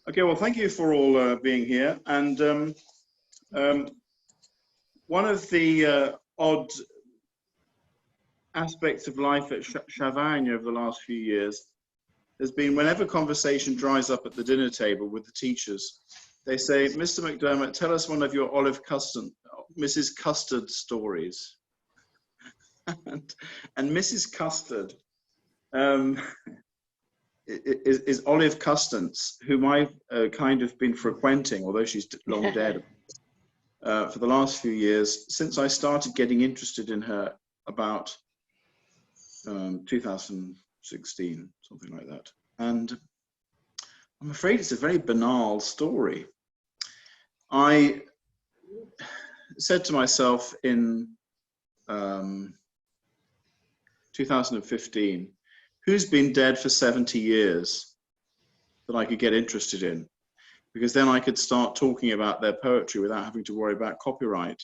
Okay, well, thank you for all being here. And one of the odd aspects of life at Chavagnes over the last few years has been whenever conversation dries up at the dinner table with the teachers, they say, Mr. McDermott, tell us one of your Mrs. Custard stories. and Mrs. Custard is Olive Custance, whom I've kind of been frequenting, although she's long dead, for the last few years, since I started getting interested in her about 2016, something like that. And I'm afraid it's a very banal story. I said to myself in 2015, who's been dead for 70 years that I could get interested in? Because then I could start talking about their poetry without having to worry about copyright.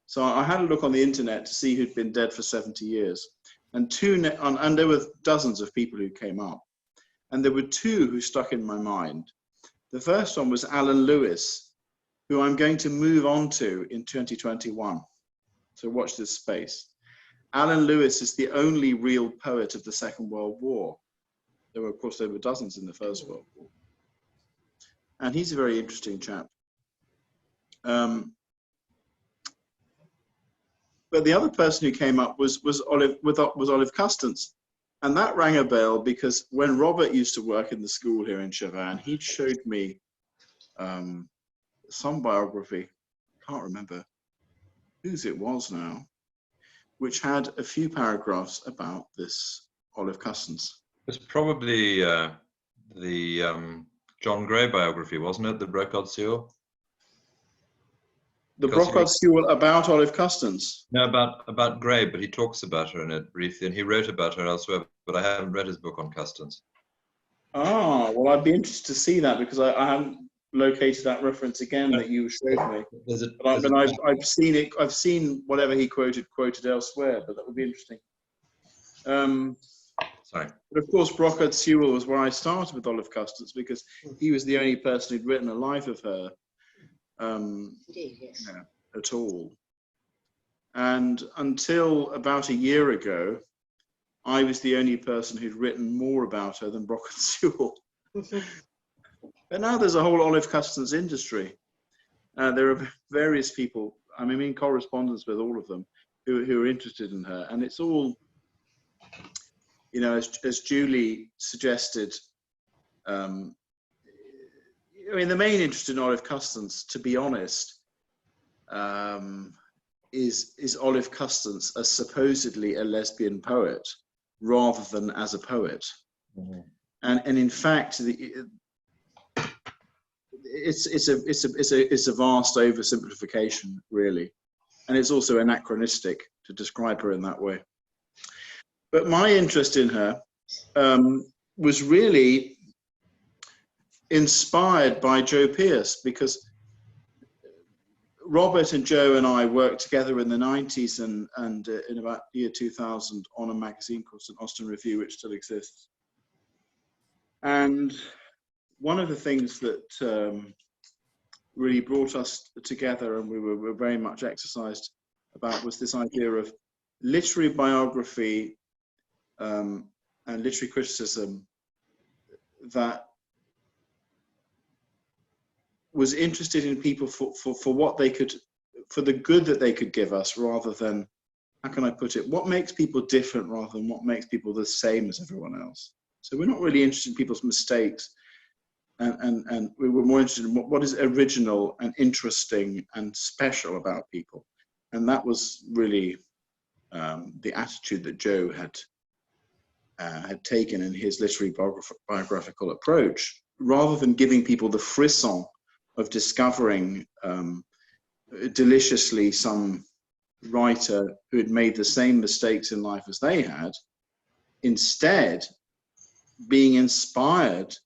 So I had a look on the internet to see who'd been dead for 70 years. And there were dozens of people who came up. And there were two who stuck in my mind. The first one was Alan Lewis, who I'm going to move on to in 2021. So watch this space. Alan Lewis is the only real poet of the Second World War. Of course, there were dozens in the First World War. And he's a very interesting chap. But the other person who came up was Olive Custance. And that rang a bell because when Robert used to work in the school here in Chavagnes, he showed me some biography, can't remember whose it was now, which had a few paragraphs about this Olive Custance. It's probably the John Gray biography, wasn't it? The Brocard Sewell? The Brocard Sewell about Olive Custance? No, about Gray, but he talks about her in it briefly, and he wrote about her elsewhere, but I haven't read his book on Custance. Ah, well, I'd be interested to see that because I haven't located that reference again that you showed me. But I've seen it. I've seen whatever he quoted elsewhere, but that would be interesting. Sorry. But of course, Brocard Sewell was where I started with Olive Custance because he was the only person who'd written a life of her at all. And until about a year ago, I was the only person who'd written more about her than Brocard Sewell. But now there's a whole Olive Custance industry. There are various people, I'm in correspondence with all of them, who are interested in her. And it's all, you know, as Julie suggested, the main interest in Olive Custance, to be honest, is Olive Custance as supposedly a lesbian poet rather than as a poet. Mm-hmm. And in fact, it's a vast oversimplification, really, and it's also anachronistic to describe her in that way. But my interest in her was really inspired by Joe Pierce, because Robert and Joe and I worked together in the 90s and in about year 2000 on a magazine called St. Austin Review, which still exists. And one of the things that really brought us together, and we were very much exercised about, was this idea of literary biography and literary criticism that was interested in people for what they could, for the good that they could give us, rather than, how can I put it, what makes people different rather than what makes people the same as everyone else. So we're not really interested in people's mistakes, and we were more interested in what is original and interesting and special about people. And that was really the attitude that Joe had taken in his literary biographical approach, rather than giving people the frisson of discovering deliciously some writer who had made the same mistakes in life as they had. Instead, being inspired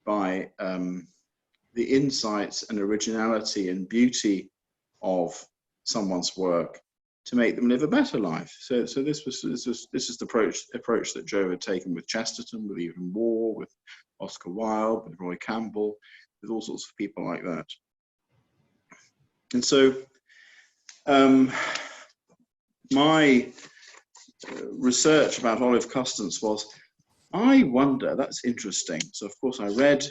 by the insights and originality and beauty of someone's work to make them live a better life. So this is the approach that Joe had taken with Chesterton, with Evelyn Waugh, with Oscar Wilde, with Roy Campbell, with all sorts of people like that. And so my research about Olive Custance was, I wonder, that's interesting. So of course I read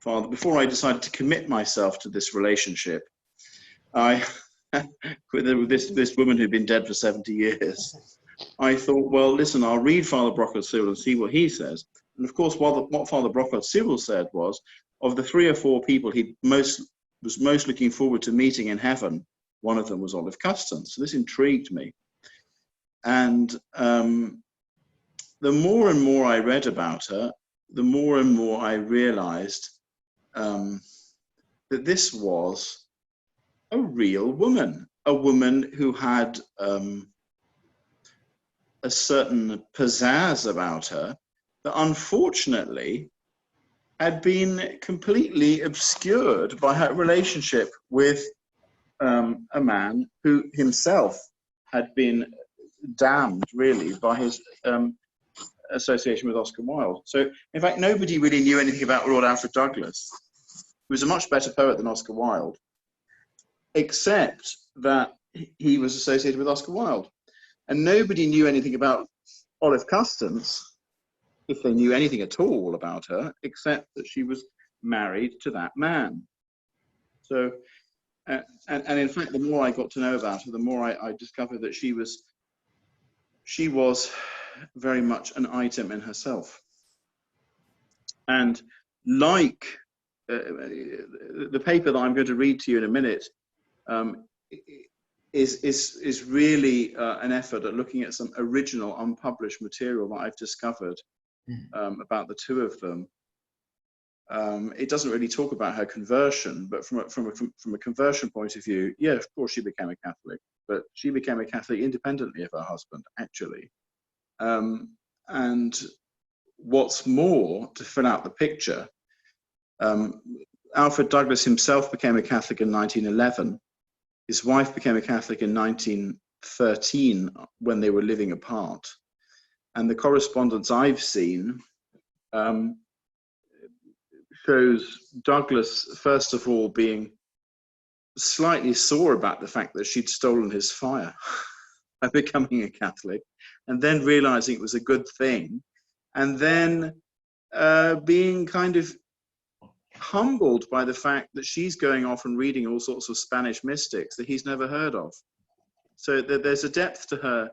Father, before I decided to commit myself to this relationship, with this woman who'd been dead for 70 years, I thought, well, listen, I'll read Father Brocard-Sewell and see what he says. And of course, what Father Brocard-Sewell said was, of the 3 or 4 people he was most looking forward to meeting in heaven, one of them was Olive Custance. So this intrigued me. And the more and more I read about her, the more and more I realized that this was a real woman, a woman who had a certain pizzazz about her that unfortunately had been completely obscured by her relationship with a man who himself had been damned really by his association with Oscar Wilde. So in fact, nobody really knew anything about Lord Alfred Douglas, who was a much better poet than Oscar Wilde, except that he was associated with Oscar Wilde. And nobody knew anything about Olive Custance, if they knew anything at all about her, except that she was married to that man. So, and in fact, the more I got to know about her, the more I discovered that she was very much an item in herself. And like the paper that I'm going to read to you in a minute is really an effort at looking at some original unpublished material that I've discovered about the 2 of them. It doesn't really talk about her conversion, but from a conversion point of view, yeah, of course she became a Catholic, but she became a Catholic independently of her husband, actually. And what's more, to fill out the picture, Alfred Douglas himself became a Catholic in 1911. His wife became a Catholic in 1913 when they were living apart. And the correspondence I've seen shows Douglas, first of all, being slightly sore about the fact that she'd stolen his fire by becoming a Catholic, and then realizing it was a good thing, and then being kind of humbled by the fact that she's going off and reading all sorts of Spanish mystics that he's never heard of. So there's a depth to her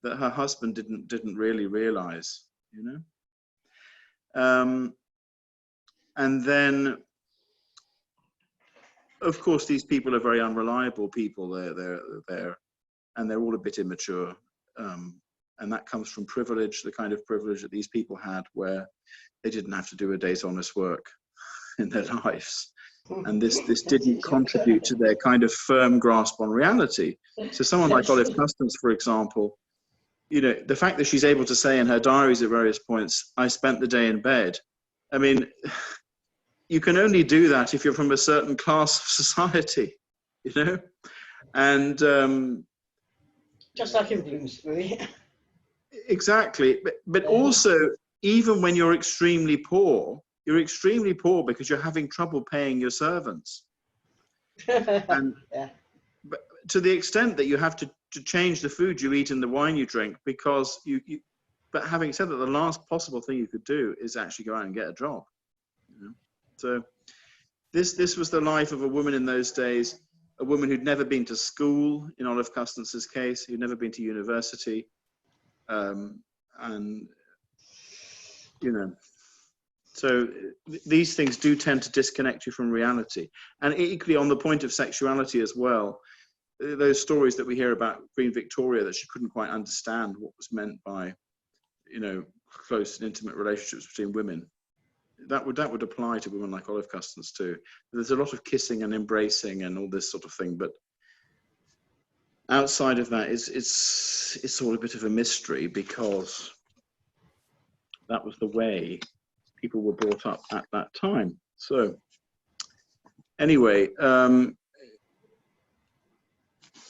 that her husband didn't really realize, you know. And then, of course, these people are very unreliable people. They're and they're all a bit immature, and that comes from privilege, the kind of privilege that these people had, where they didn't have to do a day's honest work in their lives, and this didn't contribute to their kind of firm grasp on reality. So someone like Olive Custance, for example, you know, the fact that she's able to say in her diaries at various points, "I spent the day in bed." I mean, you can only do that if you're from a certain class of society, you know, and just like in Bloomsbury. Exactly, but also, even when you're extremely poor because you're having trouble paying your servants. And but to the extent that you have to change the food you eat and the wine you drink, because but having said that, the last possible thing you could do is actually go out and get a job. You know? So this was the life of a woman in those days, a woman who'd never been to school, in Olive Custance's case, who'd never been to university. And, you know, so these things do tend to disconnect you from reality. And equally on the point of sexuality as well, those stories that we hear about Queen Victoria, that she couldn't quite understand what was meant by, you know, close and intimate relationships between women, that would apply to women like Olive Custance too. There's a lot of kissing and embracing and all this sort of thing, but outside of that, it's all a bit of a mystery, because that was the way people were brought up at that time. So anyway,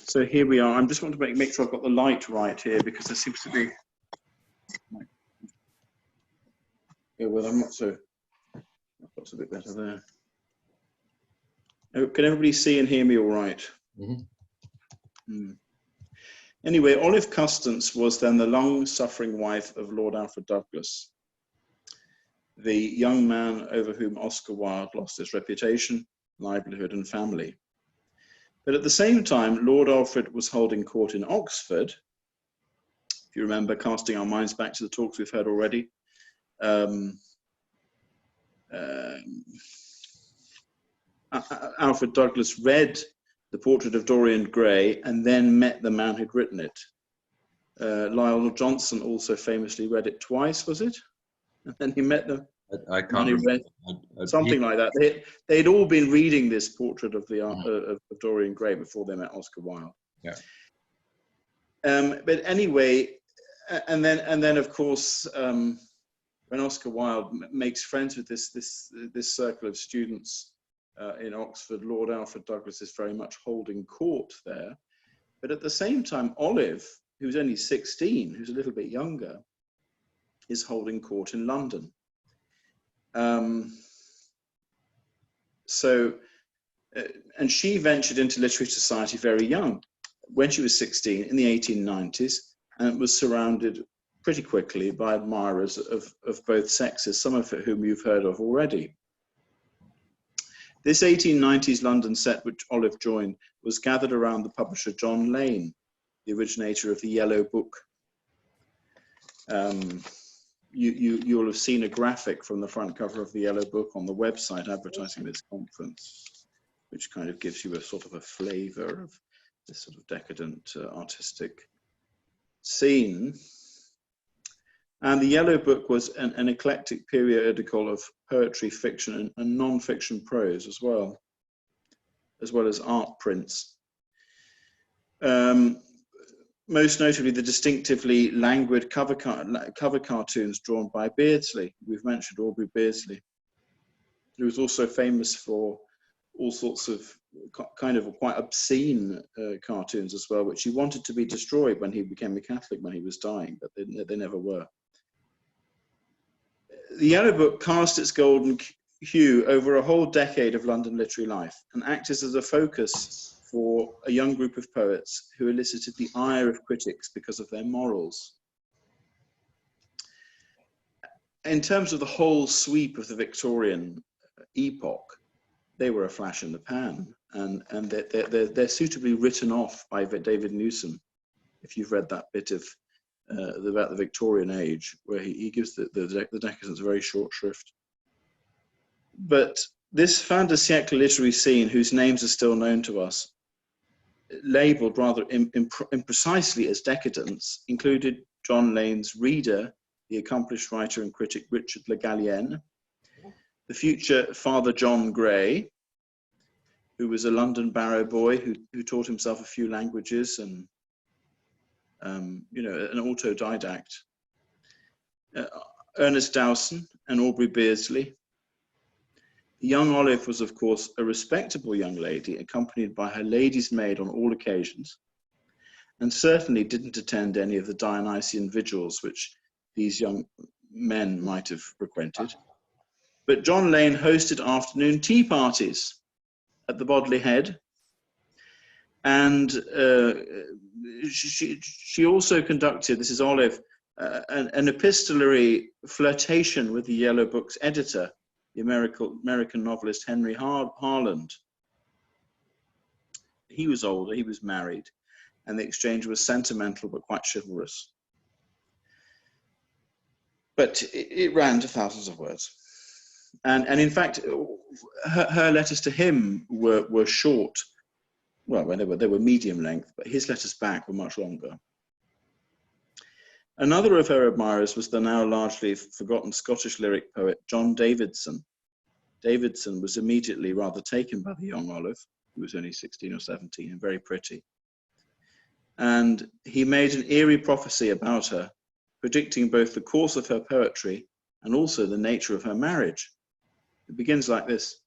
So here we are. I just want to make sure I've got the light right here, because there seems to be. Yeah, well, I'm not so. That's a bit better there. Oh, can everybody see and hear me all right? Mm-hmm. Anyway, Olive Custance was then the long-suffering wife of Lord Alfred Douglas, the young man over whom Oscar Wilde lost his reputation, livelihood, and family. But at the same time, Lord Alfred was holding court in Oxford. If you remember, casting our minds back to the talks we've heard already, Alfred Douglas read the portrait of Dorian Gray and then met the man who'd written it. Lionel Johnson also famously read it twice, was it? And then he met them. I can't remember. Something like that. They'd all been reading this portrait of of Dorian Gray before they met Oscar Wilde. Yeah. But anyway, and then of course, when Oscar Wilde makes friends with this circle of students in Oxford, Lord Alfred Douglas is very much holding court there. But at the same time, Olive, who's only 16, who's a little bit younger, is holding court in London. And she ventured into literary society very young, when she was 16 in the 1890s, and was surrounded pretty quickly by admirers of both sexes, some of whom you've heard of already. This 1890s London set, which Olive joined, was gathered around the publisher John Lane, the originator of the Yellow Book. You'll have seen a graphic from the front cover of the Yellow Book on the website advertising this conference, which kind of gives you a sort of a flavor of this sort of decadent artistic scene. And the Yellow Book was an eclectic periodical of poetry, fiction, and non-fiction prose as well as art prints. Most notably, the distinctively languid cover cartoons drawn by Beardsley. We've mentioned Aubrey Beardsley, who was also famous for all sorts of kind of quite obscene cartoons as well, which he wanted to be destroyed when he became a Catholic when he was dying, but they never were. The Yellow Book cast its golden hue over a whole decade of London literary life and acted as a focus for a young group of poets who elicited the ire of critics because of their morals. In terms of the whole sweep of the Victorian epoch, they were a flash in the pan, and they're suitably written off by David Newsom, if you've read that bit of about the Victorian age, where he gives the decadents a very short shrift. But this fin de siècle literary scene, whose names are still known to us, labelled rather imprecisely as decadence, included John Lane's reader, the accomplished writer and critic Richard Le Gallienne, the future Father John Gray, who was a London barrow boy who taught himself a few languages and you know, an autodidact, Ernest Dowson and Aubrey Beardsley. Young Olive was, of course, a respectable young lady, accompanied by her lady's maid on all occasions, and certainly didn't attend any of the Dionysian vigils which these young men might have frequented. But John Lane hosted afternoon tea parties at the Bodley Head, and she also conducted, this is Olive, an epistolary flirtation with the Yellow Book's editor, the American novelist Henry Harland. He was older, he was married, and the exchange was sentimental but quite chivalrous. But it ran to thousands of words. And in fact, her letters to him were short. Well, they were medium length, but his letters back were much longer. Another of her admirers was the now largely forgotten Scottish lyric poet John Davidson. Davidson was immediately rather taken by the young Olive, who was only 16 or 17 and very pretty. And he made an eerie prophecy about her, predicting both the course of her poetry and also the nature of her marriage. It begins like this.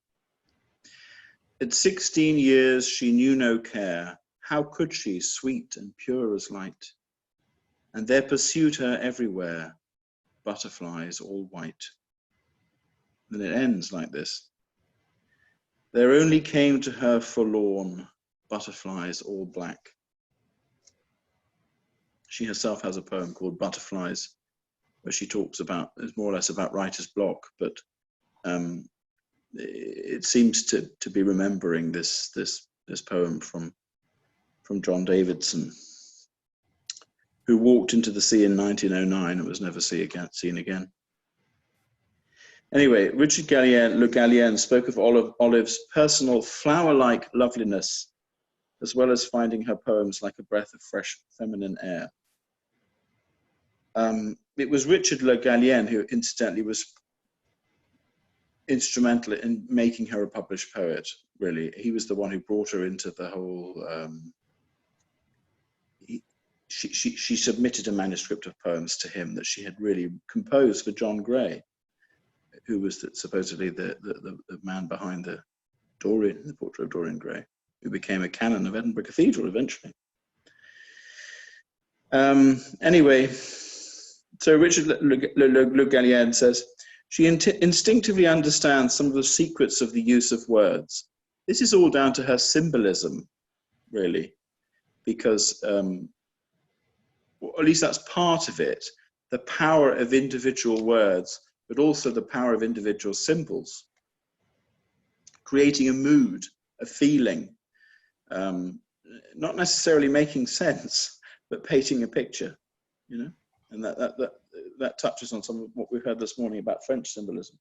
At 16 years she knew no care, how could she, sweet and pure as light? And there pursued her everywhere, butterflies all white. And it ends like this. There only came to her forlorn, butterflies all black. She herself has a poem called Butterflies, where she talks about, it's more or less about writer's block, but it seems to be remembering this poem from John Davidson, who walked into the sea in 1909 and was never seen again. Anyway, Richard Gallienne, Le Gallienne, spoke of Olive's personal flower-like loveliness, as well as finding her poems like a breath of fresh feminine air. It was Richard Le Gallienne who incidentally was instrumental in making her a published poet, really. He was the one who brought her into the whole... She submitted a manuscript of poems to him that she had really composed for John Gray, who was supposedly the man behind the portrait of Dorian Gray, who became a canon of Edinburgh Cathedral eventually. Anyway, so Richard Le Gallienne says, she instinctively understands some of the secrets of the use of words. This is all down to her symbolism, really, because, or at least that's part of it, the power of individual words, but also the power of individual symbols, creating a mood, a feeling, not necessarily making sense, but painting a picture, you know, and that touches on some of what we've heard this morning about French symbolism.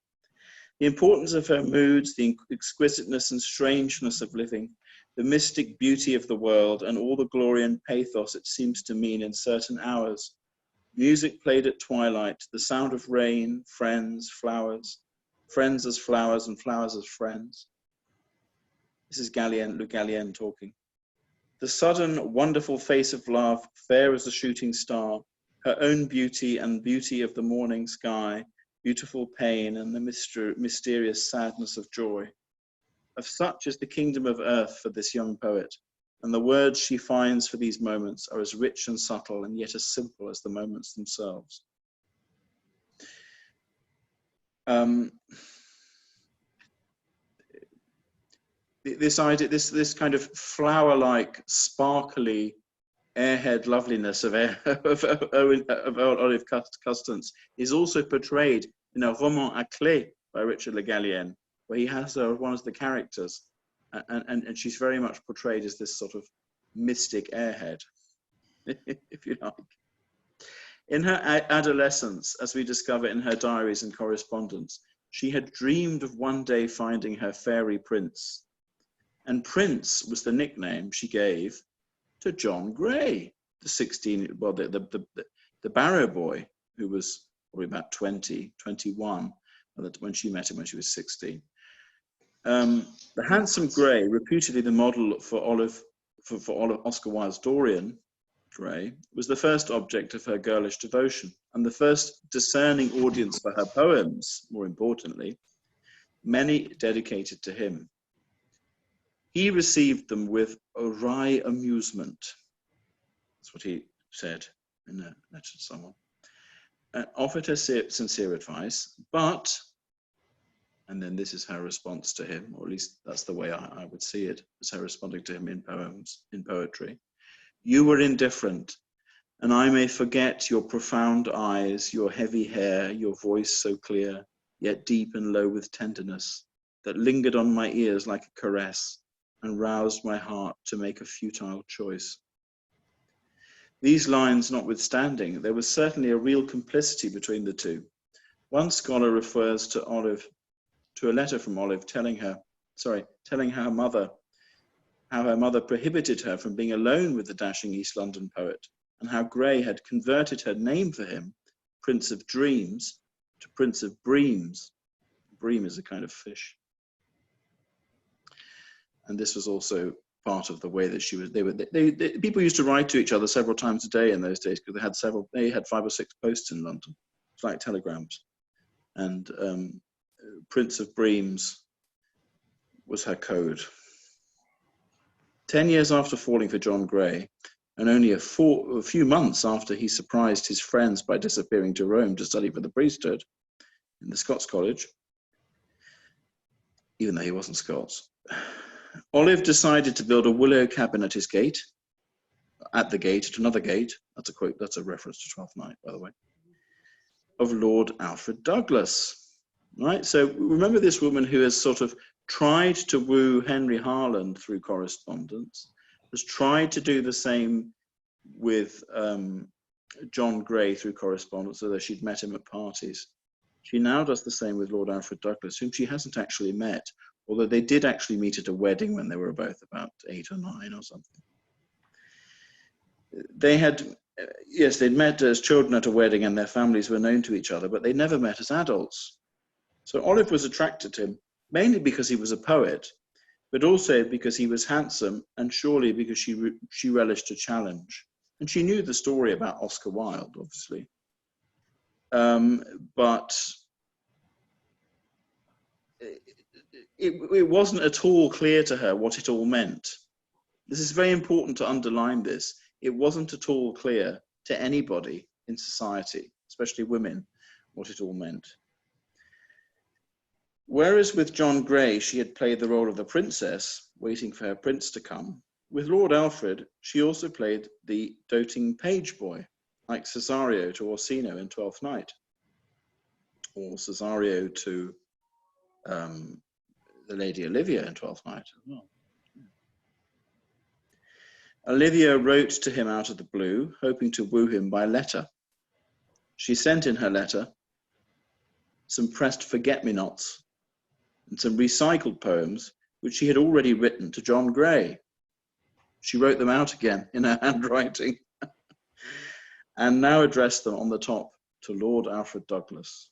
The importance of her moods, the exquisiteness and strangeness of living, the mystic beauty of the world, and all the glory and pathos it seems to mean in certain hours. Music played at twilight, the sound of rain, friends, flowers, friends as flowers and flowers as friends. This is Le Gallienne talking. The sudden, wonderful face of love, fair as a shooting star, her own beauty and beauty of the morning sky, beautiful pain and the mysterious sadness of joy. Of such is the kingdom of earth for this young poet, and the words she finds for these moments are as rich and subtle and yet as simple as the moments themselves. This idea, this kind of flower-like, sparkly, airhead loveliness of Olive Custance is also portrayed in a roman à clé by Richard Le Gallienne, where he has her as one of the characters, and she's very much portrayed as this sort of mystic airhead, if you like. In her adolescence, as we discover in her diaries and correspondence, she had dreamed of one day finding her fairy prince, and Prince was the nickname she gave to John Gray, the barrow boy, who was probably about 21, when she met him when she was 16. The handsome Gray, reputedly the model for Oscar Wilde's Dorian Gray, was the first object of her girlish devotion and the first discerning audience for her poems, more importantly, many dedicated to him. He received them with a wry amusement. That's what he said in a letter to someone. Offered her sincere advice, but, and then this is her response to him, or at least that's the way I would see it, as her responding to him in poems, in poetry. You were indifferent, and I may forget your profound eyes, your heavy hair, your voice so clear, yet deep and low with tenderness, that lingered on my ears like a caress, and roused my heart to make a futile choice. These lines notwithstanding, there was certainly a real complicity between the two. One scholar refers to a letter from Olive telling her mother how her mother prohibited her from being alone with the dashing East London poet, and how Gray had converted her name for him, Prince of Dreams, to Prince of Breams. Bream is a kind of fish. And this was also part of the way that she was. People used to write to each other several times a day in those days because they had 5 or 6 posts in London. It's like telegrams. And Prince of Breams was her code. 10 years after falling for John Gray, and only a few months after he surprised his friends by disappearing to Rome to study for the priesthood in the Scots College, even though he wasn't Scots, Olive decided to build a willow cabin at his gate, at another gate, that's a quote, that's a reference to Twelfth Night, by the way, of Lord Alfred Douglas, right? So remember this woman who has sort of tried to woo Henry Harland through correspondence, has tried to do the same with John Gray through correspondence, although she'd met him at parties. She now does the same with Lord Alfred Douglas, whom she hasn't actually met, although they did actually meet at a wedding when they were both about 8 or 9 or something. They had, yes, they'd met as children at a wedding and their families were known to each other, but they never met as adults. So Olive was attracted to him, mainly because he was a poet, but also because he was handsome, and surely because she relished a challenge. And she knew the story about Oscar Wilde, obviously. But it wasn't at all clear to her what it all meant. This is very important to underline this. It wasn't at all clear to anybody in society, especially women, what it all meant. Whereas with John Gray, she had played the role of the princess, waiting for her prince to come. With Lord Alfred, she also played the doting page boy, like Cesario to Orsino in Twelfth Night, or Cesario to the Lady Olivia in Twelfth Night as well. Olivia wrote to him out of the blue, hoping to woo him by letter. She sent in her letter some pressed forget-me-nots and some recycled poems which she had already written to John Gray. She wrote them out again in her handwriting and now addressed them on the top to Lord Alfred Douglas.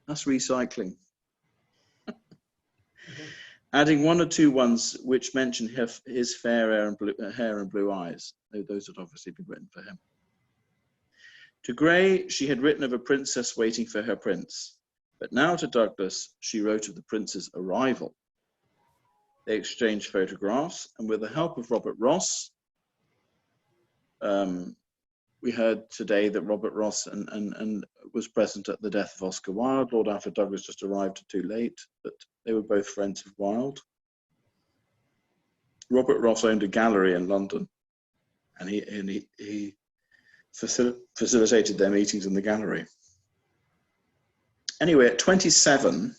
That's recycling. Adding 1 or 2 ones which mention his fair hair and blue eyes. Those had obviously been written for him. To Gray, she had written of a princess waiting for her prince, but now to Douglas, she wrote of the prince's arrival. They exchanged photographs, and with the help of Robert Ross, we heard today that Robert Ross and was present at the death of Oscar Wilde. Lord Alfred Douglas just arrived too late, but they were both friends of Wilde. Robert Ross owned a gallery in London, and he facilitated their meetings in the gallery. Anyway, at 27,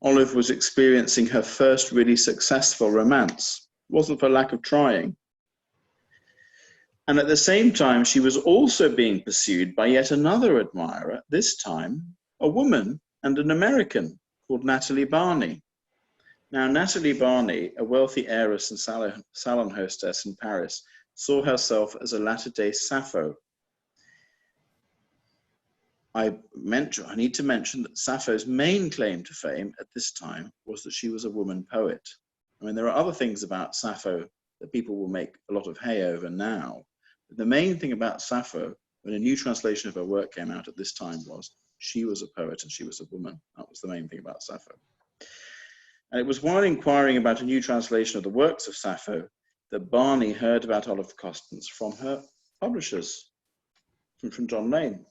Olive was experiencing her first really successful romance. It wasn't for lack of trying. And at the same time, she was also being pursued by yet another admirer, this time a woman and an American called Natalie Barney. Now, Natalie Barney, a wealthy heiress and salon hostess in Paris, saw herself as a latter-day Sappho. I need to mention that Sappho's main claim to fame at this time was that she was a woman poet. I mean, there are other things about Sappho that people will make a lot of hay over now. But the main thing about Sappho, when a new translation of her work came out at this time, was she was a poet and she was a woman. That was the main thing about Sappho. And it was while inquiring about a new translation of the works of Sappho that Barney heard about Olive Custance from her publishers, from John Lane.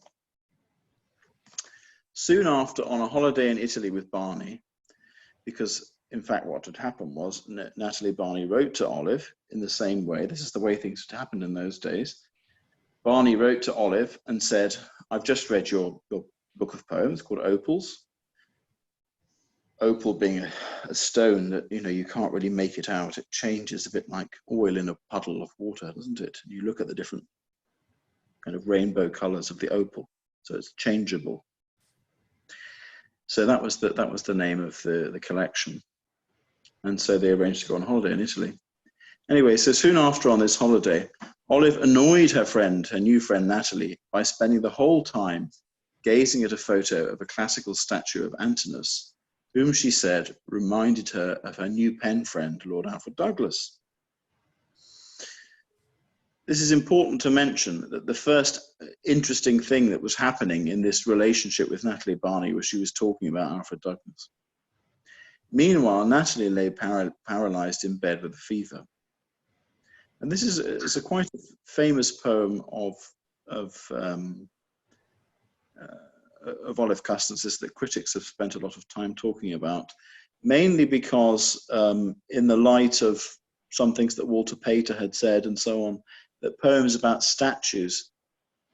Soon after, on a holiday in Italy with Barney, because in fact what had happened was Natalie Barney wrote to Olive in the same way. This is the way things had happened in those days. Barney wrote to Olive and said, I've just read your book of poems called Opals. Opal being a stone that, you know, you can't really make it out. It changes a bit like oil in a puddle of water, doesn't it? You look at the different kind of rainbow colors of the opal, so it's changeable. So that was the name of the collection. And so they arranged to go on holiday in Italy. Anyway, so soon after on this holiday, Olive annoyed her new friend Natalie, by spending the whole time gazing at a photo of a classical statue of Antinous, whom she said reminded her of her new pen friend, Lord Alfred Douglas. This is important to mention that the first interesting thing that was happening in this relationship with Natalie Barney was she was talking about Alfred Douglas. Meanwhile, Natalie lay paralyzed in bed with a fever. And this is a quite famous poem of Olive Custance's that critics have spent a lot of time talking about, mainly because in the light of some things that Walter Pater had said and so on, that poems about statues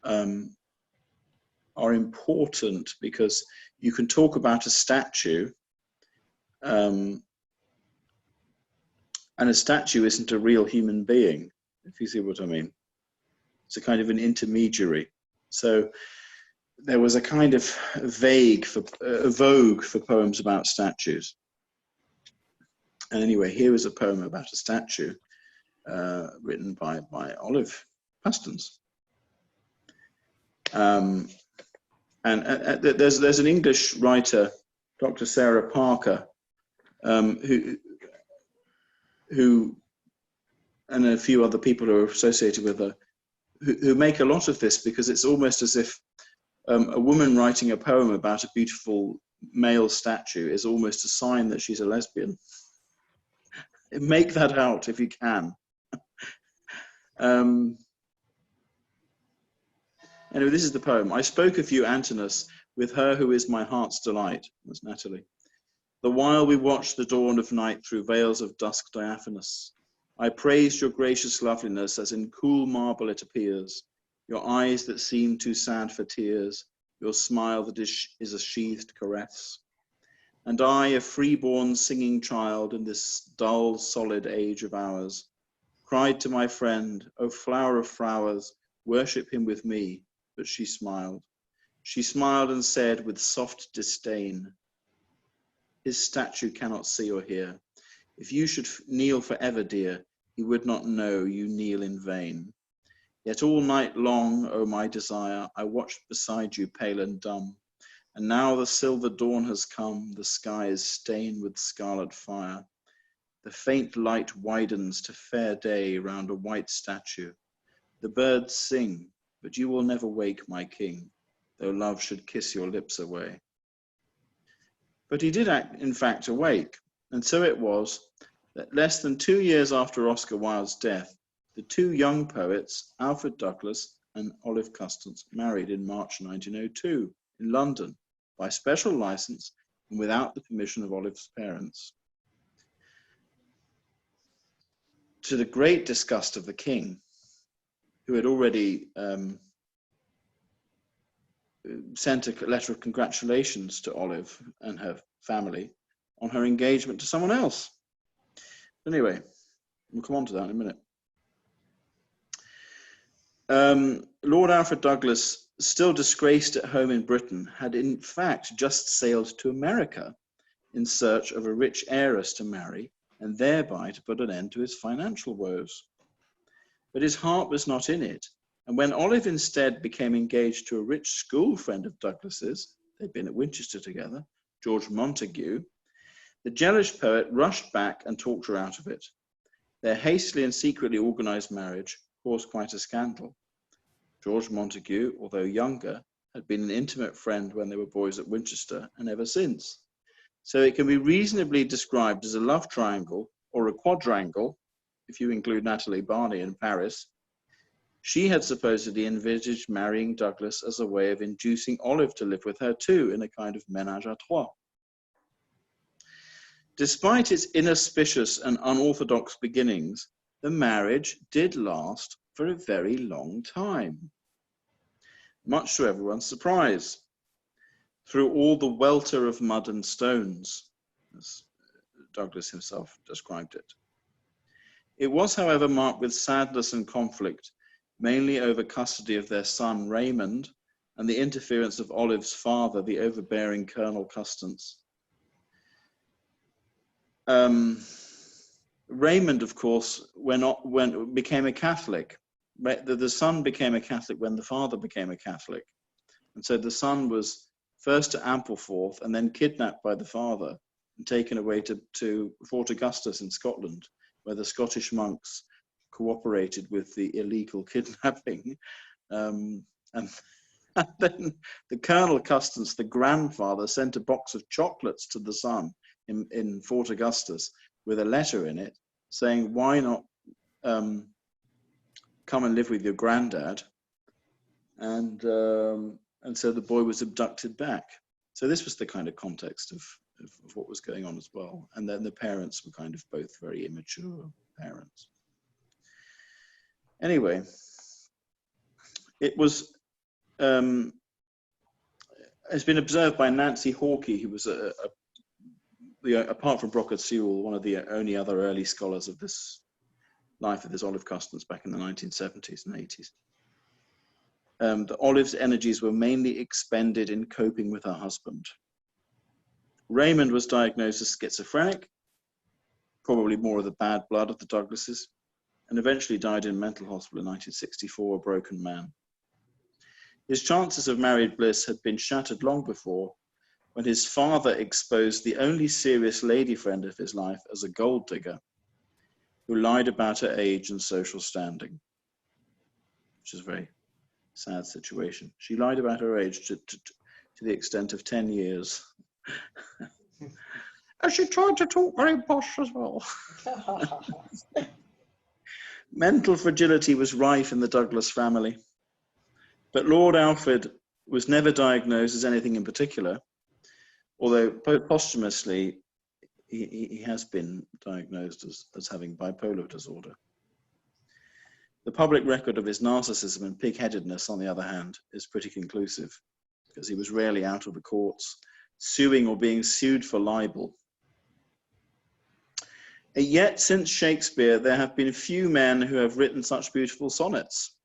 are important because you can talk about a statue and a statue isn't a real human being, if you see what I mean. It's a kind of an intermediary. So there was a kind of vogue for poems about statues. And anyway, here is a poem about a statue written by Olive Custance. And there's an English writer, Dr. Sarah Parker, who and a few other people who are associated with her, who make a lot of this because it's almost as if a woman writing a poem about a beautiful male statue is almost a sign that she's a lesbian. Make that out if you can. Anyway, this is the poem. I spoke of you, Antinous, with her who is my heart's delight. That's Natalie. The while we watched the dawn of night through veils of dusk diaphanous, I praised your gracious loveliness as in cool marble it appears, your eyes that seem too sad for tears, your smile that is a sheathed caress. And I, a freeborn singing child in this dull, solid age of ours, cried to my friend, O flower of flowers, worship him with me. But she smiled. She smiled and said with soft disdain, his statue cannot see or hear. If you should kneel forever, dear, he would not know you kneel in vain. Yet all night long, O my desire, I watched beside you pale and dumb. And now the silver dawn has come, the sky is stained with scarlet fire. The faint light widens to fair day round a white statue. The birds sing, but you will never wake, my king, though love should kiss your lips away. But he did in fact awake, and so it was that less than 2 years after Oscar Wilde's death, the two young poets, Alfred Douglas and Olive Custance, married in March 1902 in London by special license and without the permission of Olive's parents. To the great disgust of the king, who had already sent a letter of congratulations to Olive and her family on her engagement to someone else. Anyway, we'll come on to that in a minute. Lord Alfred Douglas, still disgraced at home in Britain, had in fact just sailed to America in search of a rich heiress to marry and thereby to put an end to his financial woes. But his heart was not in it, and when Olive instead became engaged to a rich school friend of Douglas's, they'd been at Winchester together, George Montague, the jealous poet rushed back and talked her out of it. Their hastily and secretly organized marriage caused quite a scandal. George Montague, although younger, had been an intimate friend when they were boys at Winchester and ever since. So it can be reasonably described as a love triangle or a quadrangle, if you include Natalie Barney in Paris. She had supposedly envisaged marrying Douglas as a way of inducing Olive to live with her too in a kind of ménage à trois. Despite its inauspicious and unorthodox beginnings, the marriage did last for a very long time, much to everyone's surprise, through all the welter of mud and stones, as Douglas himself described it. It was, however, marked with sadness and conflict, mainly over custody of their son Raymond and the interference of Olive's father, the overbearing Colonel Custance. Raymond, of course, became a Catholic. The son became a Catholic when the father became a Catholic. And so the son was first to Ampleforth and then kidnapped by the father and taken away to Fort Augustus in Scotland, where the Scottish monks cooperated with the illegal kidnapping. And then the Colonel Custance, the grandfather, sent a box of chocolates to the son in Fort Augustus with a letter in it saying, why not come and live with your granddad. And so the boy was abducted back. So this was the kind of context of what was going on as well. And then the parents were kind of both very immature parents. Anyway, it was, it's been observed by Nancy Hawkey, who was apart from Brockett Sewell, one of the only other early scholars of this life of this Olive Custance back in the 1970s and 80s. That Olive's energies were mainly expended in coping with her husband. Raymond was diagnosed as schizophrenic, probably more of the bad blood of the Douglases, and eventually died in mental hospital in 1964, a broken man. His chances of married bliss had been shattered long before, when his father exposed the only serious lady friend of his life as a gold digger, who lied about her age and social standing, which is a very sad situation. She lied about her age to the extent of 10 years. And she tried to talk very posh as well. Mental fragility was rife in the Douglas family, but Lord Alfred was never diagnosed as anything in particular, although posthumously he has been diagnosed as having bipolar disorder. The public record of his narcissism and pig-headedness, on the other hand, is pretty conclusive, because he was rarely out of the courts, suing or being sued for libel. Yet, since Shakespeare, there have been few men who have written such beautiful sonnets.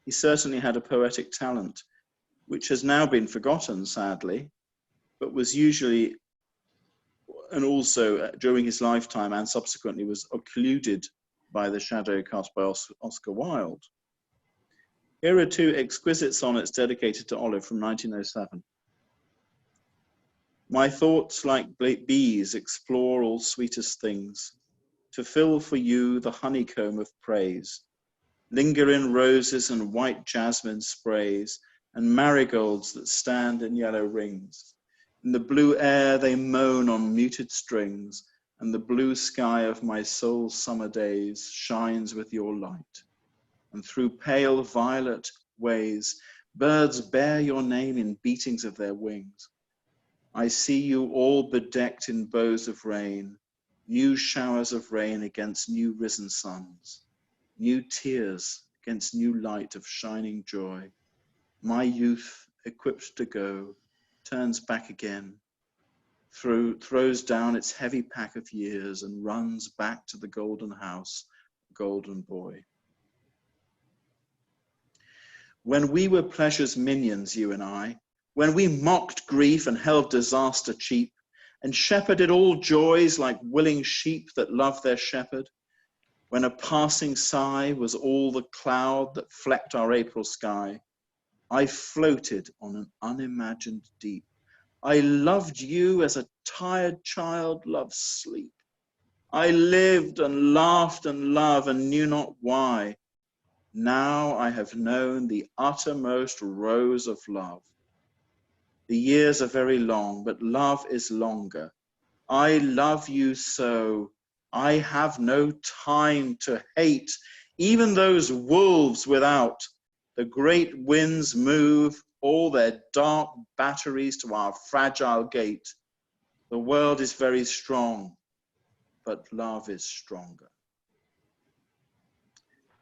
He certainly had a poetic talent, which has now been forgotten, sadly, but was usually, and also during his lifetime and subsequently, was occluded by the shadow cast by Oscar Wilde. Here are two exquisite sonnets dedicated to Olive from 1907. My thoughts like bees explore all sweetest things, to fill for you the honeycomb of praise, linger in roses and white jasmine sprays, and marigolds that stand in yellow rings. In the blue air they moan on muted strings, and the blue sky of my soul's summer days shines with your light. And through pale violet ways, birds bear your name in beatings of their wings. I see you all bedecked in bows of rain, new showers of rain against new risen suns, new tears against new light of shining joy. My youth, equipped to go, turns back again, throws down its heavy pack of years and runs back to the golden house, golden boy. When we were pleasure's minions, you and I, when we mocked grief and held disaster cheap, and shepherded all joys like willing sheep that love their shepherd, when a passing sigh was all the cloud that flecked our April sky, I floated on an unimagined deep. I loved you as a tired child loves sleep. I lived and laughed and loved and knew not why. Now I have known the uttermost rose of love. The years are very long, but love is longer. I love you so. I have no time to hate even those wolves without. The great winds move all their dark batteries to our fragile gate. The world is very strong, but love is stronger.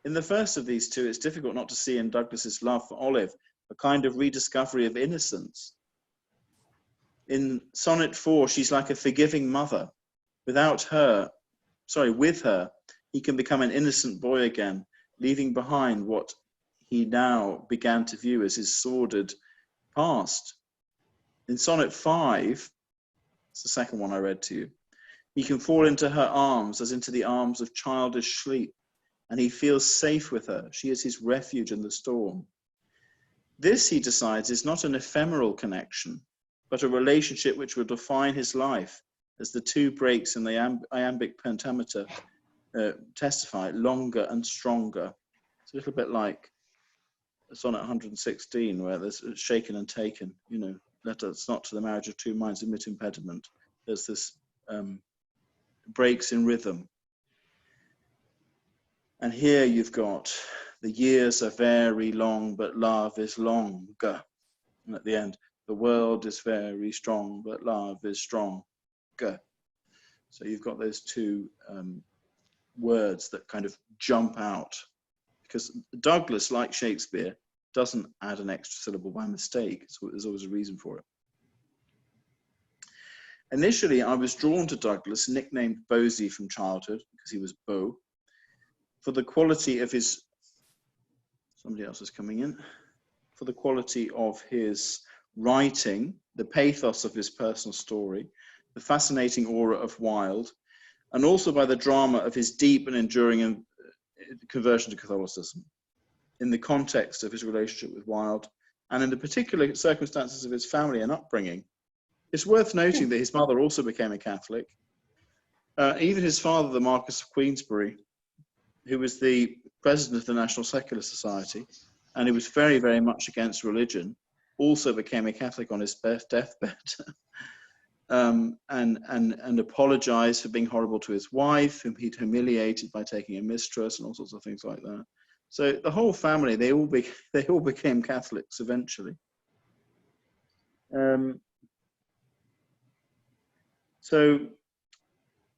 In the first of these two, it's difficult not to see in Douglas's love for Olive a kind of rediscovery of innocence. In Sonnet 4, she's like a forgiving mother. With her, he can become an innocent boy again, leaving behind what he now began to view as his sordid past. In Sonnet 5, it's the second one I read to you, he can fall into her arms as into the arms of childish sleep, and he feels safe with her. She is his refuge in the storm. This, he decides, is not an ephemeral connection, but a relationship which will define his life, as the two breaks in the iambic pentameter testify, longer and stronger. It's a little bit like Sonnet 116, where there's shaken and taken, you know, let us not to the marriage of two minds admit impediment. There's this breaks in rhythm. And here you've got The years are very long, but love is longer. And at the end, the world is very strong, but love is stronger. So you've got those two words that kind of jump out, because Douglas, like Shakespeare, doesn't add an extra syllable by mistake. So there's always a reason for it. Initially, I was drawn to Douglas, nicknamed Bosie from childhood, because he was Beau, for the quality of his, somebody else is coming in, for the quality of his writing, the pathos of his personal story, the fascinating aura of Wilde, and also by the drama of his deep and enduring conversion to Catholicism, in the context of his relationship with Wilde, and in the particular circumstances of his family and upbringing. It's worth noting that his mother also became a Catholic. Even his father, the Marquis of Queensberry, who was the president of the National Secular Society, and who was very, very much against religion, also became a Catholic on his deathbed. And apologized for being horrible to his wife, whom he'd humiliated by taking a mistress, and all sorts of things like that. So the whole family, they all became Catholics eventually.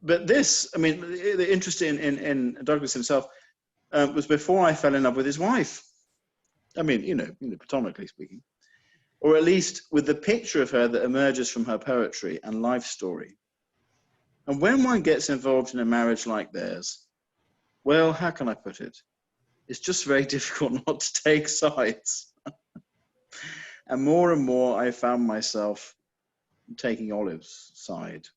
But this, I mean, the interest in Douglas himself was before I fell in love with his wife. I mean, you know, platonically speaking, or at least with the picture of her that emerges from her poetry and life story. And when one gets involved in a marriage like theirs, well, how can I put it? It's just very difficult not to take sides. And more I found myself taking Olive's side.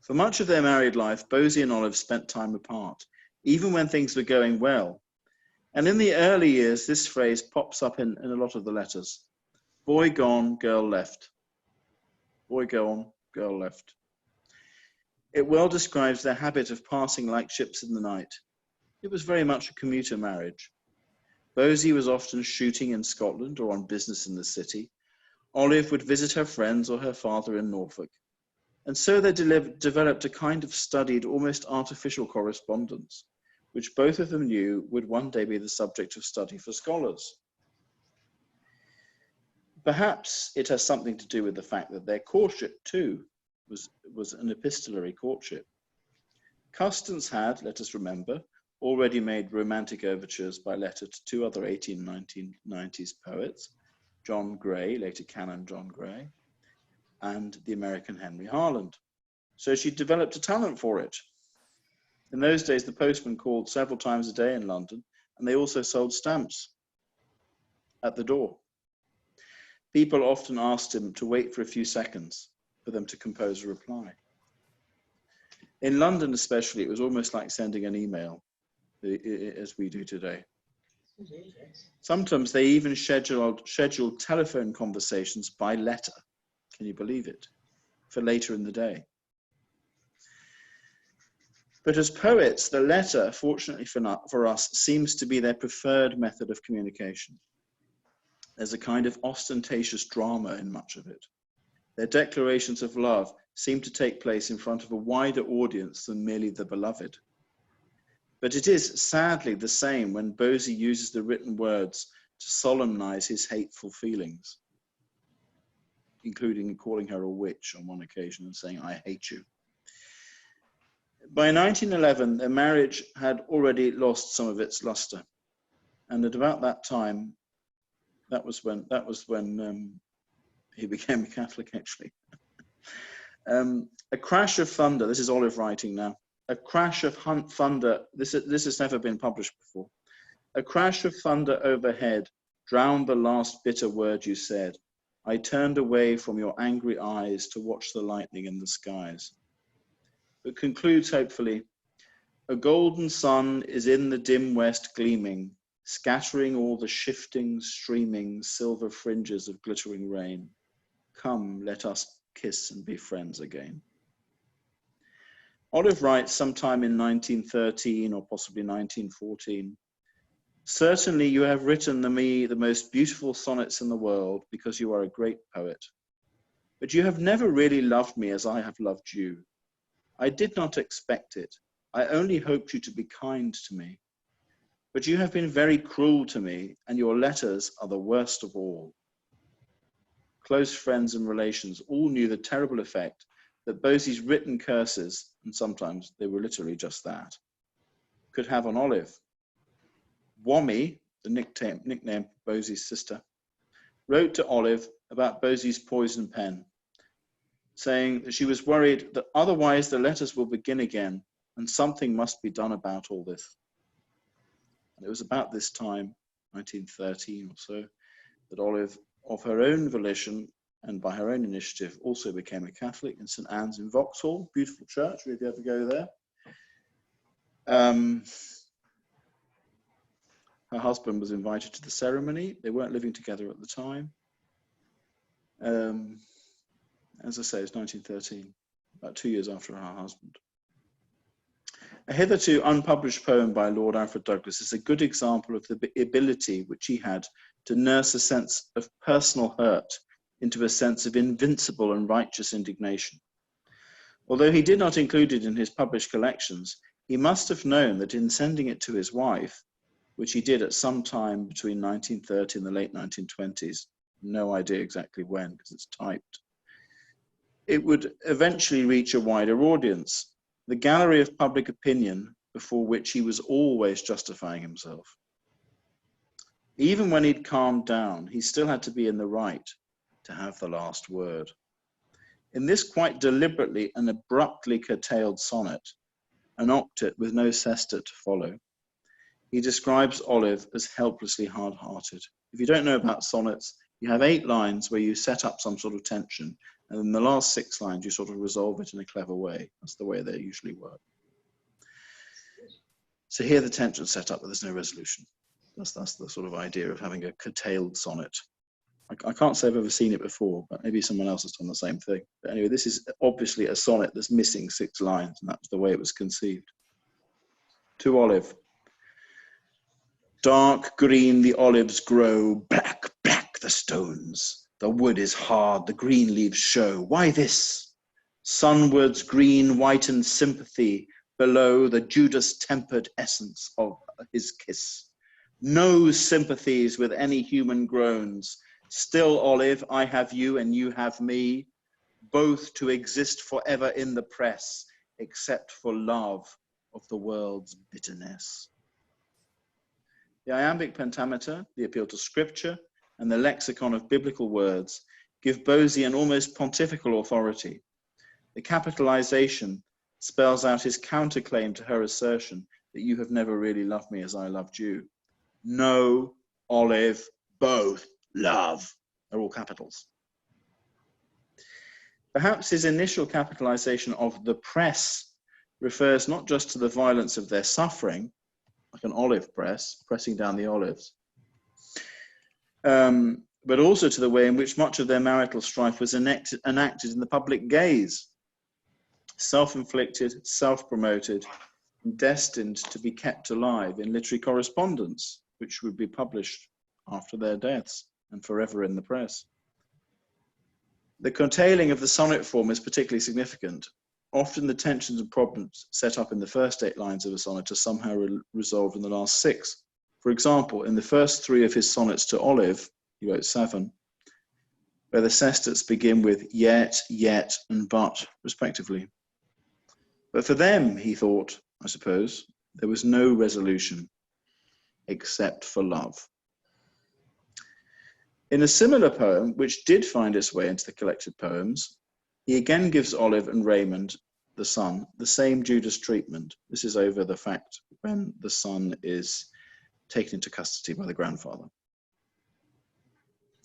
For much of their married life, Bosie and Olive spent time apart, even when things were going well. And in the early years, this phrase pops up in a lot of the letters. Boy gone, girl left. Boy gone, girl left. It well describes their habit of passing like ships in the night. It was very much a commuter marriage. Bosie was often shooting in Scotland or on business in the city. Olive would visit her friends or her father in Norfolk. And so they developed a kind of studied, almost artificial correspondence, which both of them knew would one day be the subject of study for scholars. Perhaps it has something to do with the fact that their courtship, too, was an epistolary courtship. Custance had, let us remember, already made romantic overtures by letter to two other 1990s poets, John Gray, later Canon John Gray, and the American Henry Harland. So she developed a talent for it. In those days, the postman called several times a day in London, and they also sold stamps at the door. People often asked him to wait for a few seconds for them to compose a reply. In London especially, it was almost like sending an email, as we do today. Sometimes they even scheduled telephone conversations by letter. Can you believe it? For later in the day. But as poets, the letter, fortunately for us, seems to be their preferred method of communication. There's a kind of ostentatious drama in much of it. Their declarations of love seem to take place in front of a wider audience than merely the beloved. But it is sadly the same when Bosie uses the written words to solemnize his hateful feelings, including calling her a witch on one occasion and saying, "I hate you." By 1911, their marriage had already lost some of its luster. And at about that time, that was when he became a Catholic, actually. A crash of thunder, this is Olive writing now. A crash of thunder, this has never been published before. A crash of thunder overhead drowned the last bitter word you said. I turned away from your angry eyes to watch the lightning in the skies. But concludes hopefully, a golden sun is in the dim west gleaming, scattering all the shifting, streaming, silver fringes of glittering rain. Come, let us kiss and be friends again. Olive writes sometime in 1913 or possibly 1914, certainly you have written me the most beautiful sonnets in the world because you are a great poet. But you have never really loved me as I have loved you. I did not expect it. I only hoped you to be kind to me. but you have been very cruel to me, and your letters are the worst of all. Close friends and relations all knew the terrible effect that Bosey's written curses, and sometimes they were literally just that, could have on Olive. Wommy, the nickname of Bosey's sister, wrote to Olive about Bosey's poison pen, saying that she was worried that otherwise the letters will begin again and something must be done about all this. And it was about this time, 1913 or so, that Olive, of her own volition and by her own initiative, also became a Catholic in St. Anne's in Vauxhall, beautiful church, if you ever go there. Her husband was invited to the ceremony. They weren't living together at the time. As I say, it's 1913, about 2 years after her husband. A hitherto unpublished poem by Lord Alfred Douglas is a good example of the ability which he had to nurse a sense of personal hurt into a sense of invincible and righteous indignation. Although he did not include it in his published collections, he must have known that in sending it to his wife, which he did at some time between 1930 and the late 1920s, no idea exactly when because it's typed, it would eventually reach a wider audience, the gallery of public opinion before which he was always justifying himself. Even when he'd calmed down, he still had to be in the right to have the last word. In this quite deliberately and abruptly curtailed sonnet, an octet with no sestet to follow, he describes Olive as helplessly hard-hearted. If you don't know about sonnets, you have 8 lines where you set up some sort of tension, and in the last 6 lines, you sort of resolve it in a clever way. That's the way they usually work. So here the tension's set up, but there's no resolution. That's the sort of idea of having a curtailed sonnet. I can't say I've ever seen it before, but maybe someone else has done the same thing. But anyway, this is obviously a sonnet that's missing 6 lines, and that's the way it was conceived. To Olive. Dark green the olives grow, black, black the stones. The wood is hard, the green leaves show. Why this? Sunward's green whitened sympathy, below the Judas-tempered essence of his kiss. No sympathies with any human groans. Still, Olive, I have you and you have me, both to exist forever in the press, except for love of the world's bitterness. The iambic pentameter, the appeal to scripture, and the lexicon of biblical words give Bosey an almost pontifical authority. The capitalization spells out his counterclaim to her assertion that you have never really loved me as I loved you. No, Olive, both love are all capitals. Perhaps his initial capitalization of the press refers not just to the violence of their suffering, like an olive press, pressing down the olives, but also to the way in which much of their marital strife was enacted in the public gaze, self-inflicted, self-promoted, and destined to be kept alive in literary correspondence, which would be published after their deaths and forever in the press. The curtailing of the sonnet form is particularly significant. Often the tensions and problems set up in the first 8 lines of a sonnet are somehow resolved in the last 6. For example, in the first 3 of his sonnets to Olive, he wrote 7, where the sestets begin with yet, yet, and but, respectively. But for them, he thought, I suppose, there was no resolution except for love. In a similar poem, which did find its way into the collected poems, he again gives Olive and Raymond, the son, the same Judas treatment. This is over the fact when the son is taken into custody by the grandfather.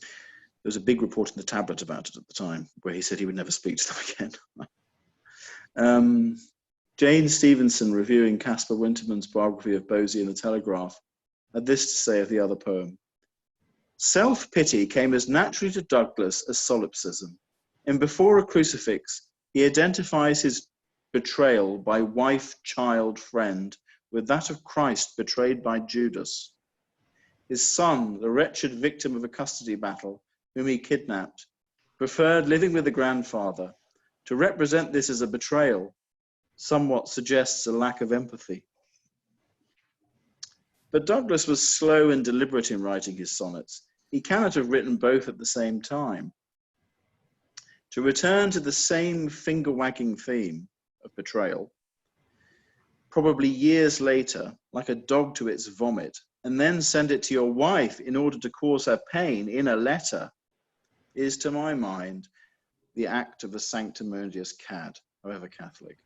There was a big report in the Tablet about it at the time, where he said he would never speak to them again. Jane Stevenson, reviewing Caspar Winterman's biography of Bosey in the Telegraph, had this to say of the other poem. Self-pity came as naturally to Douglas as solipsism. And before a crucifix, he identifies his betrayal by wife, child, friend with that of Christ betrayed by Judas. His son, the wretched victim of a custody battle, whom he kidnapped, preferred living with the grandfather. To represent this as a betrayal somewhat suggests a lack of empathy. But Douglas was slow and deliberate in writing his sonnets. He cannot have written both at the same time. To return to the same finger-wagging theme of betrayal, probably years later, like a dog to its vomit, and then send it to your wife in order to cause her pain in a letter, is, to my mind, the act of a sanctimonious cad, however Catholic.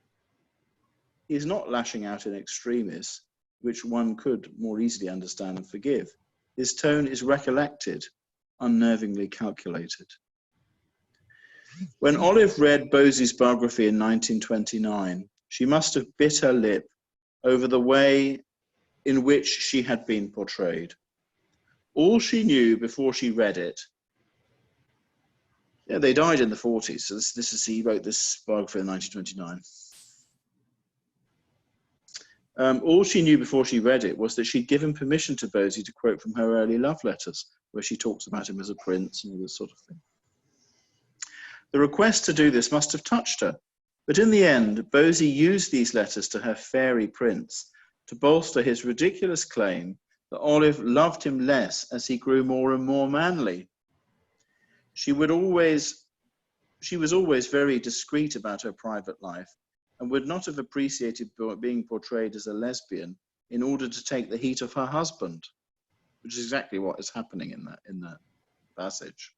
He is not lashing out in extremis, which one could more easily understand and forgive. His tone is recollected, unnervingly calculated. When Olive read Bosey's biography in 1929, she must have bit her lip over the way in which she had been portrayed. All she knew before she read it, yeah, they died in the 40s, so he wrote this biography in 1929. All she knew before she read it was that she'd given permission to Bosey to quote from her early love letters, where she talks about him as a prince and all this sort of thing. The request to do this must have touched her, but in the end, Bosey used these letters to her fairy prince to bolster his ridiculous claim that Olive loved him less as he grew more and more manly. She was always very discreet about her private life and would not have appreciated being portrayed as a lesbian in order to take the heat of her husband, which is exactly what is happening in that passage.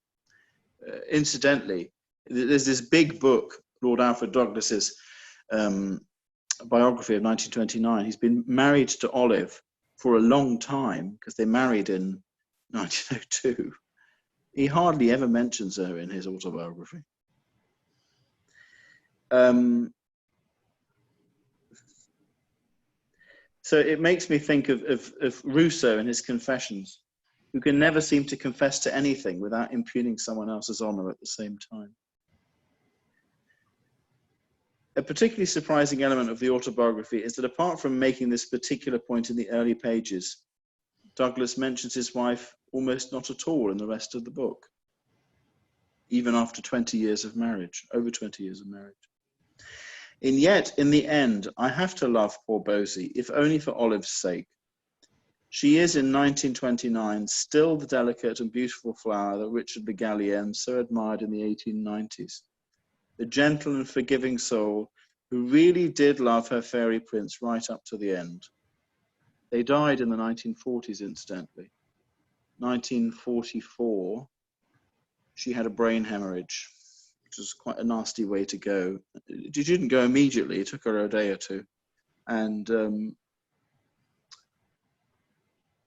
Incidentally, there's this big book, Lord Alfred Douglas's biography of 1929. He's been married to Olive for a long time because they married in 1902. He hardly ever mentions her in his autobiography. So it makes me think of Rousseau and his Confessions, who can never seem to confess to anything without impugning someone else's honor at the same time. A particularly surprising element of the autobiography is that apart from making this particular point in the early pages, Douglas mentions his wife almost not at all in the rest of the book, even after 20 years of marriage, over 20 years of marriage. And yet, in the end, I have to love poor Bosey, if only for Olive's sake. She is, in 1929, still the delicate and beautiful flower that Richard de Gallienne so admired in the 1890s. The gentle and forgiving soul who really did love her fairy prince right up to the end. They died in the 1940s, incidentally. 1944, she had a brain hemorrhage, which was quite a nasty way to go. It didn't go immediately, it took her a day or two. And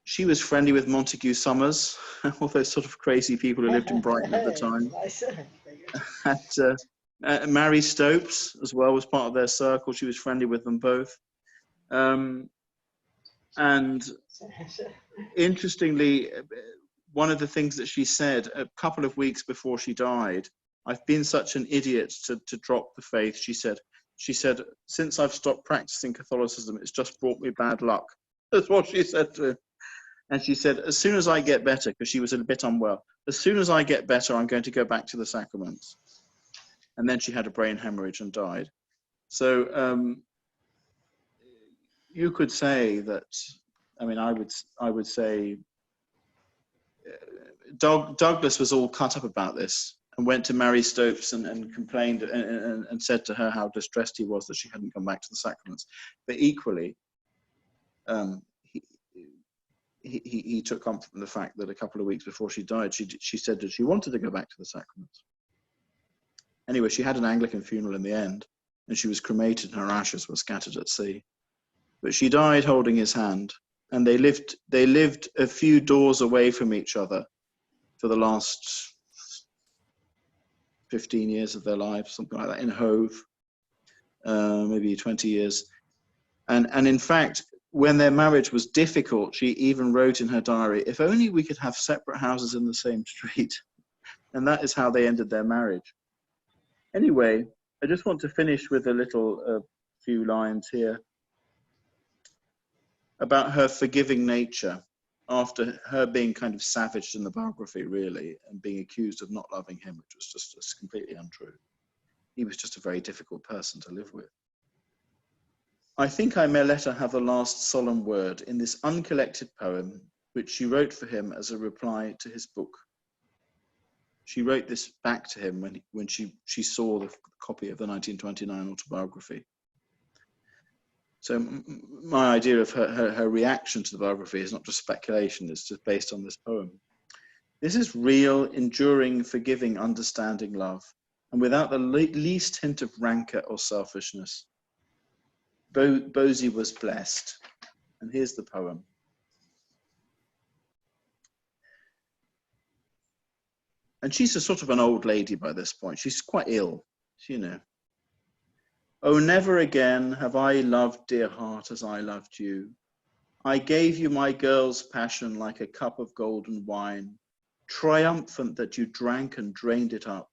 she was friendly with Montague Summers, all those sort of crazy people who lived in Brighton at the time. And Mary Stopes as well was part of their circle. She was friendly with them both. And interestingly, one of the things that she said a couple of weeks before she died, I've been such an idiot to drop the faith. She said, since I've stopped practicing Catholicism, it's just brought me bad luck. That's what she said to him. And she said, as soon as I get better, because she was a bit unwell, as soon as I get better, I'm going to go back to the sacraments. And then she had a brain hemorrhage and died. So you could say that, I mean, I would say Douglas was all cut up about this and went to Mary Stopes and complained and said to her how distressed he was that she hadn't come back to the sacraments. But equally, he took comfort from the fact that a couple of weeks before she died, she said that she wanted to go back to the sacraments. Anyway, she had an Anglican funeral in the end, and she was cremated and her ashes were scattered at sea. But she died holding his hand, and they lived a few doors away from each other for the last 15 years of their lives, something like that, in Hove, maybe 20 years. And in fact, when their marriage was difficult, she even wrote in her diary, if only we could have separate houses in the same street. And that is how they ended their marriage. Anyway, I just want to finish with a little few lines here about her forgiving nature after her being kind of savaged in the biography, really, and being accused of not loving him, which was just completely untrue. He was just a very difficult person to live with. I think I may let her have the last solemn word in this uncollected poem, which she wrote for him as a reply to his book. She wrote this back to him when she saw the copy of the 1929 autobiography. So my idea of her reaction to the biography is not just speculation, it's just based on this poem. This is real, enduring, forgiving, understanding love, and without the least hint of rancor or selfishness. Bosie was blessed. And here's the poem. And she's a sort of an old lady by this point. She's quite ill, you know. Oh, never again have I loved, dear heart, as I loved you. I gave you my girl's passion like a cup of golden wine, triumphant that you drank and drained it up,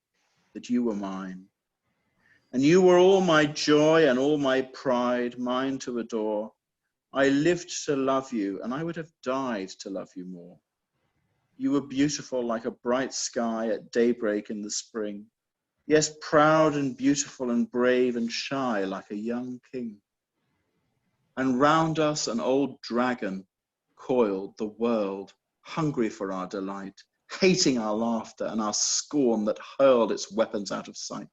that you were mine. And you were all my joy and all my pride, mine to adore. I lived to love you, and I would have died to love you more. You were beautiful like a bright sky at daybreak in the spring. Yes, proud and beautiful and brave and shy like a young king. And round us an old dragon coiled, the world, hungry for our delight, hating our laughter and our scorn that hurled its weapons out of sight.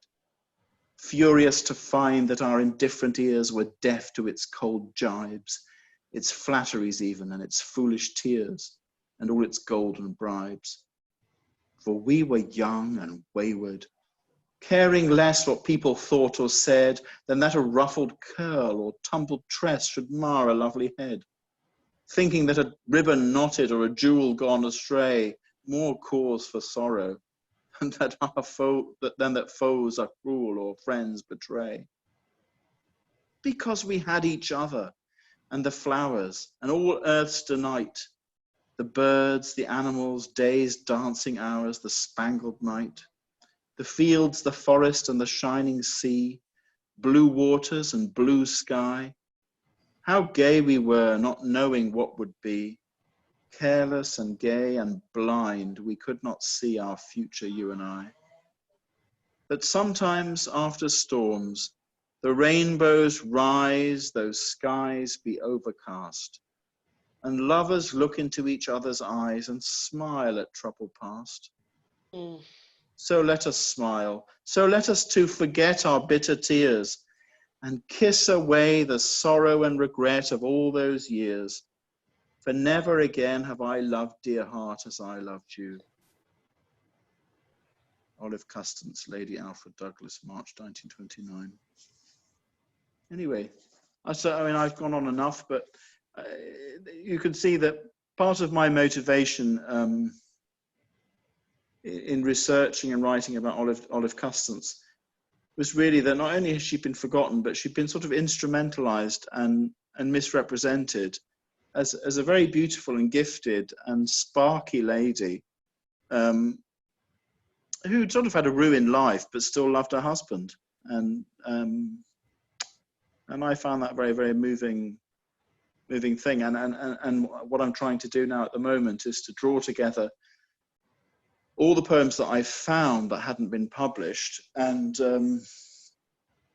Furious to find that our indifferent ears were deaf to its cold jibes, its flatteries even, and its foolish tears, and all its golden bribes. For we were young and wayward, caring less what people thought or said than that a ruffled curl or tumbled tress should mar a lovely head, thinking that a ribbon knotted or a jewel gone astray more cause for sorrow than that foes are cruel or friends betray. Because we had each other and the flowers and all earth's delight, the birds, the animals, days, dancing hours, the spangled night, the fields, the forest and the shining sea, blue waters and blue sky. How gay we were, not knowing what would be. Careless and gay and blind, we could not see our future, you and I. But sometimes after storms, the rainbows rise, those skies be overcast, and lovers look into each other's eyes and smile at trouble past. So let us smile, so let us too forget our bitter tears and kiss away the sorrow and regret of all those years. For never again have I loved, dear heart, as I loved you. Olive Custance, Lady Alfred Douglas, March 1929. Anyway, I've gone on enough, but you can see that part of my motivation in researching and writing about Olive Custance was really that not only has she been forgotten, but she'd been sort of instrumentalized and misrepresented as a very beautiful and gifted and sparky lady who sort of had a ruined life but still loved her husband, and I found that very, very moving thing. And what I'm trying to do now at the moment is to draw together all the poems that I've found that hadn't been published, and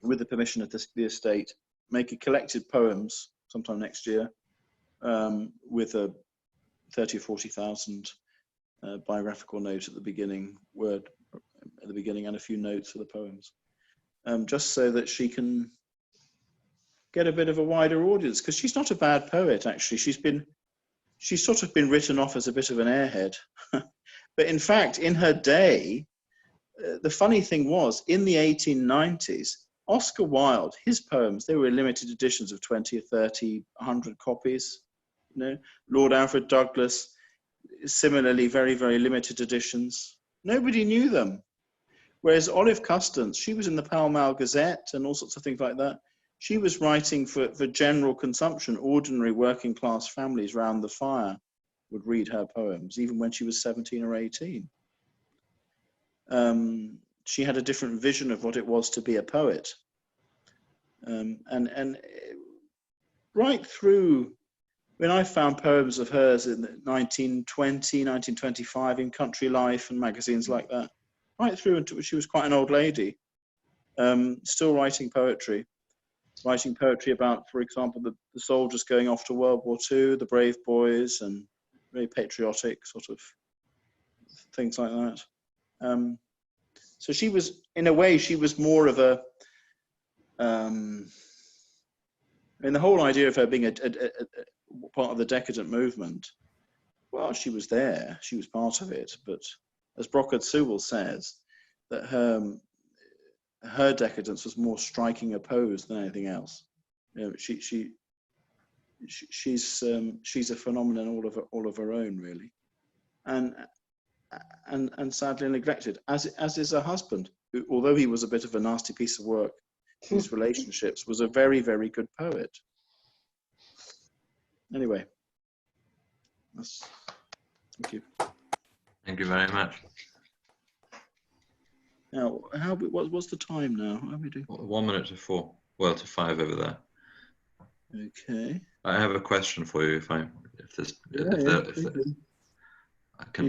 with the permission of the estate, make a collected poems sometime next year with a 30 or 40,000 biographical note at the beginning, and a few notes for the poems, just so that she can get a bit of a wider audience, because she's not a bad poet, actually. She's sort of been written off as a bit of an airhead. But in fact, in her day, the funny thing was, in the 1890s, Oscar Wilde, his poems, they were limited editions of 20 or 30, 100 copies. You know, Lord Alfred Douglas, similarly, very, very limited editions. Nobody knew them. Whereas Olive Custance, she was in the Pall Mall Gazette and all sorts of things like that. She was writing for general consumption. Ordinary working class families round the fire would read her poems, even when she was 17 or 18. She had a different vision of what it was to be a poet. And right through, when I found poems of hers in 1920, 1925 in Country Life and magazines like that, right through until she was quite an old lady, still writing poetry. writing poetry about, for example, the soldiers going off to World War II, the brave boys, and very patriotic sort of things like that. So she was, in a way, she was more of a, the whole idea of her being a part of the decadent movement, well, she was there, she was part of it, but as Brockard Sewell says, that her decadence was more striking a pose than anything else. You know, she's a phenomenon all of her own, really, and sadly neglected, as is her husband, who, although he was a bit of a nasty piece of work in his relationships, was a very, very good poet. Anyway, thank you. Thank you very much. Now, what's the time now? How are we doing? 1 minute to 4. Well, to 5 over there. Okay. I have a question for you. If I can